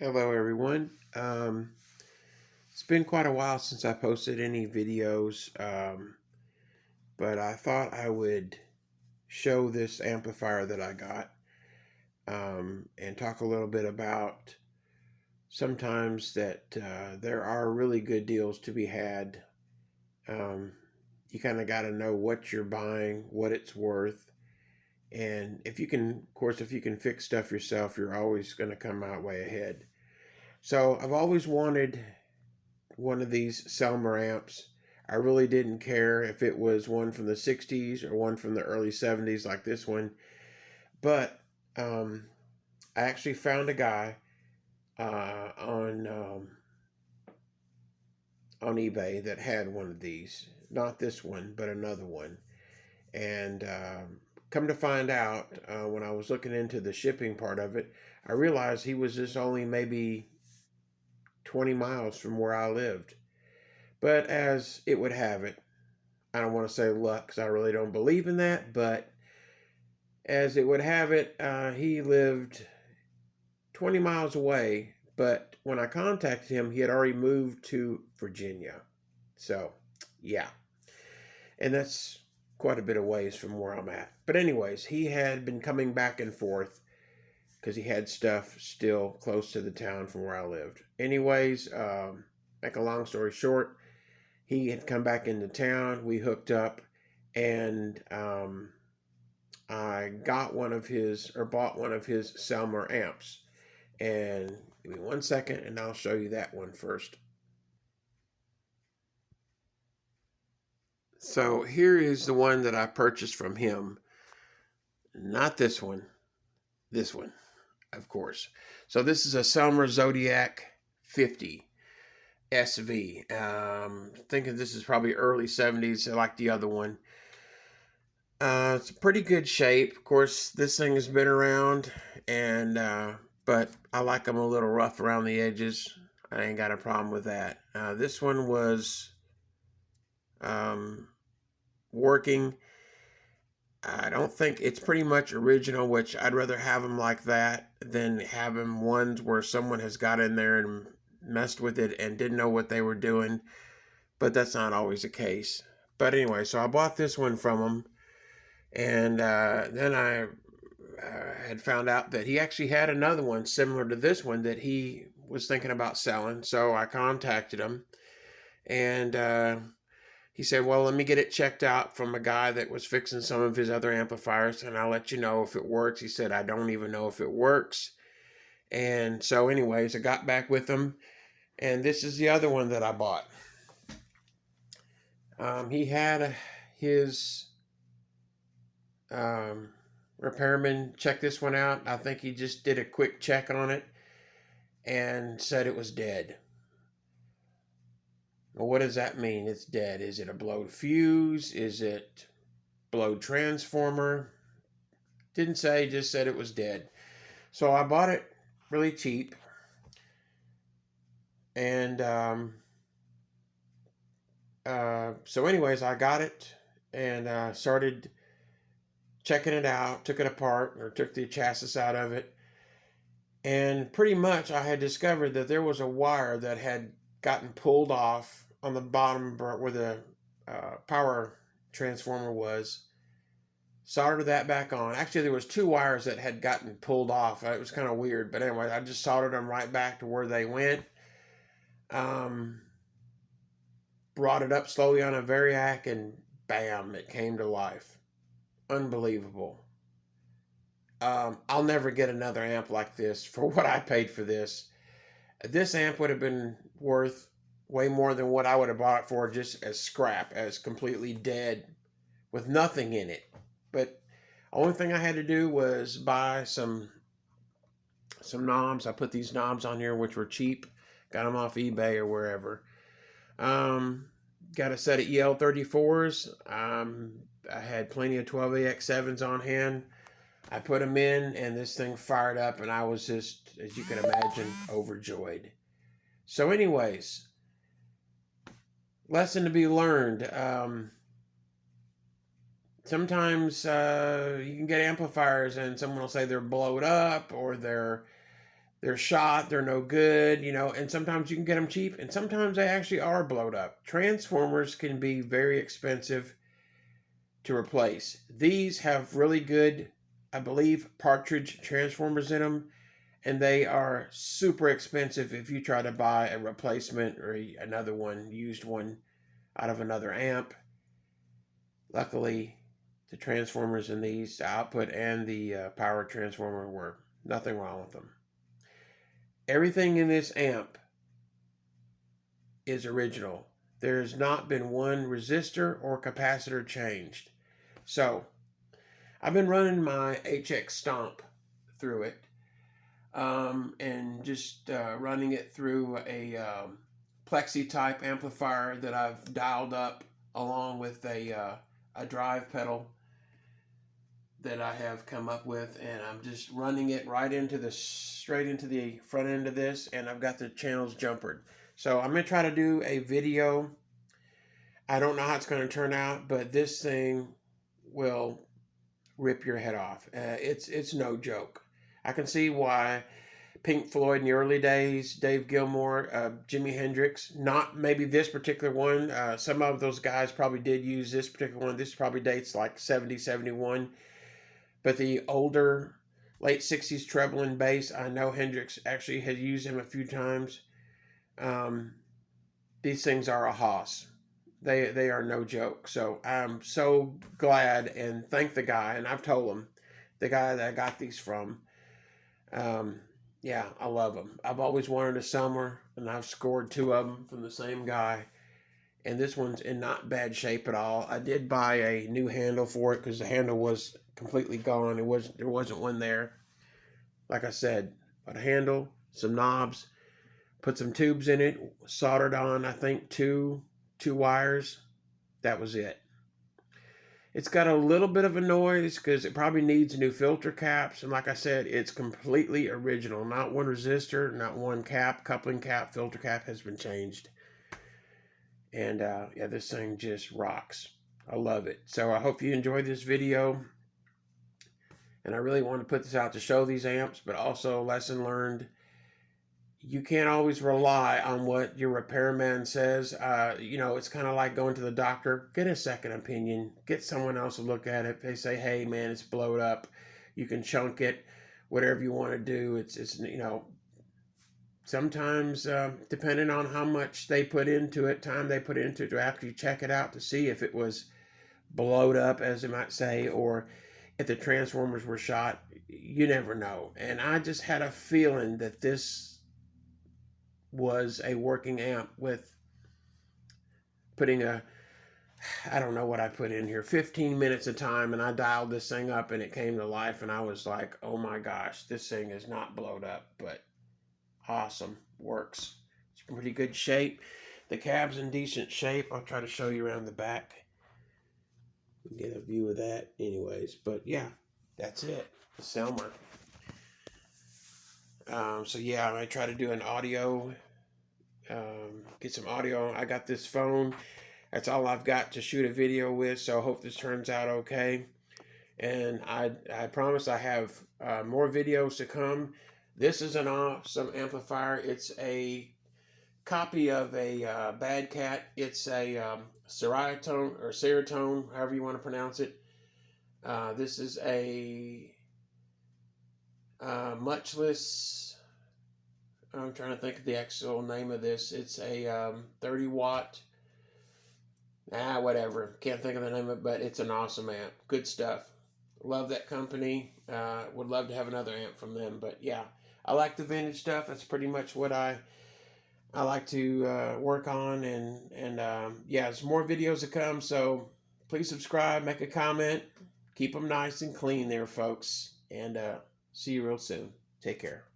Hello, everyone. It's been quite a while since I posted any videos, but I thought I would show this amplifier that I got and talk a little bit about sometimes that there are really good deals to be had. Um, you kind of got to know what you're buying, what it's worth, and if you can, of course, if you can fix stuff yourself, you're always going to come out way ahead. So I've always wanted one of these Selmer amps. I really didn't care if it was one from the 60s or one from the early 70s like this one. But I actually found a guy on eBay that had one of these. Not this one, but another one. And come to find out, when I was looking into the shipping part of it, I realized he was just only maybe 20 miles from where I lived. But as it would have it, I don't want to say luck because I really don't believe in that, but as it would have it, he lived 20 miles away. But when I contacted him, he had already moved to Virginia. So, yeah. And that's quite a bit of ways from where I'm at. But, anyways, he had been coming back and forth because he had stuff still close to the town from where I lived. Anyways, make a long story short, he had come back into town. We hooked up, and I got one of his or bought one of his Selmer amps. And give me 1 second, and I'll show you that one first. So here is the one that I purchased from him. Not this one. This one, of course. So this is a Selmer Zodiac 50 SV. Thinking this is probably early 70s, like the other one. It's a pretty good shape. Of course, this thing has been around, and but I like them a little rough around the edges. I ain't got a problem with that. This one was um, working. I don't think it's pretty much original, which I'd rather have them like that than have them ones where someone has got in there and messed with it and didn't know what they were doing. But that's not always the case. But anyway, so I bought this one from him. And then I had found out that he actually had another one similar to this one that he was thinking about selling. So I contacted him, and he said, "Well, let me get it checked out from a guy that was fixing some of his other amplifiers, and I'll let you know if it works." He said, "I don't even know if it works." And so, anyways, I got back with him, and this is the other one that I bought. He had his um, repairman check this one out. I think he just did a quick check on it and said it was dead. Well, what does that mean? It's dead. Is it a blowed fuse? Is it blowed transformer? Didn't say, just said it was dead. So I bought it really cheap, and so anyways, I got it and started checking it out. Took it apart, or took the chassis out of it, and pretty much I had discovered that there was a wire that had gotten pulled off on the bottom where the power transformer was. Soldered that back on. Actually, there was two wires that had gotten pulled off. It was kind of weird, but anyway, I just soldered them right back to where they went. Um, Brought it up slowly on a variac, and bam, it came to life. Unbelievable. I'll never get another amp like this for what I paid for this. This amp would have been worth way more than what I would have bought it for, just as scrap, as completely dead with nothing in it. But only thing I had to do was buy some knobs. I put these knobs on here, which were cheap. Got them off eBay or wherever. Um, got a set of EL34s. I had plenty of 12AX7s on hand. I put them in, and this thing fired up, and I was just, as you can imagine, overjoyed. So, anyways, lesson to be learned. Sometimes you can get amplifiers, and someone will say they're blowed up or they're they're shot, they're no good, you know, and sometimes you can get them cheap, and sometimes they actually are blowed up. Transformers can be very expensive to replace. These have really good, I believe, partridge transformers in them, and they are super expensive if you try to buy a replacement or another one, used one out of another amp. Luckily, the transformers in these, the output and the power transformer, were nothing wrong with them. Everything in this amp is original. There's not been one resistor or capacitor changed. So, I've been running my HX Stomp through it, and just running it through a plexi type amplifier that I've dialed up along with a drive pedal that I have come up with, and I'm just running it straight into the front end of this, and I've got the channels jumpered. So I'm going to try to do a video. I don't know how it's going to turn out, but this thing will rip your head off. It's no joke. I can see why Pink Floyd in the early days, Dave Gilmour, Jimi Hendrix, not maybe this particular one. Some of those guys probably did use this particular one. This probably dates like 70, 71. But the older, late 60s treble and bass, I know Hendrix actually had used them a few times. These things are a hoss. They are no joke. So I'm so glad and thank the guy. And I've told him, the guy that I got these from, yeah, I love them. I've always wanted a Selmer, and I've scored two of them from the same guy. And this one's in not bad shape at all. I did buy a new handle for it because the handle was completely gone. There wasn't one there. Like I said, but a handle, some knobs, put some tubes in it, soldered on, I think two wires. That was it. It's got a little bit of a noise because it probably needs new filter caps. And like I said, it's completely original. Not one resistor, not one cap, coupling cap, filter cap has been changed. And yeah, this thing just rocks. I love it. So I hope you enjoyed this video. And I really want to put this out to show these amps, but also lesson learned. You can't always rely on what your repairman says. You know, it's kind of like going to the doctor. Get a second opinion. Get someone else to look at it. If they say, hey, man, it's blowed up, you can chunk it, whatever you want to do. It's you know, sometimes depending on how much they put into it, time they put into it to actually check it out to see if it was blowed up, as they might say, or if the transformers were shot. You never know. And I just had a feeling that this was a working amp with putting I don't know what I put in here, 15 minutes of time, and I dialed this thing up and it came to life, and I was like, oh my gosh, this thing is not blowed up, but awesome, works. It's in pretty good shape. The cab's in decent shape. I'll try to show you around the back. Get a view of that anyways, but yeah, that's it, the Selmer. So yeah, I try to do an audio, get some audio. I got this phone. That's all I've got to shoot a video with, so I hope this turns out okay. And I promise I have more videos to come. This is an awesome amplifier. It's a copy of a Bad Cat. It's a seritone, however you want to pronounce it. This is a muchless. I'm trying to think of the actual name of this. It's a 30 watt. Whatever. Can't think of the name of it, but it's an awesome amp. Good stuff. Love that company. Would love to have another amp from them. But yeah, I like the vintage stuff. That's pretty much what I like to work on. And yeah, there's more videos to come. So please subscribe, make a comment. Keep them nice and clean there, folks. And see you real soon. Take care.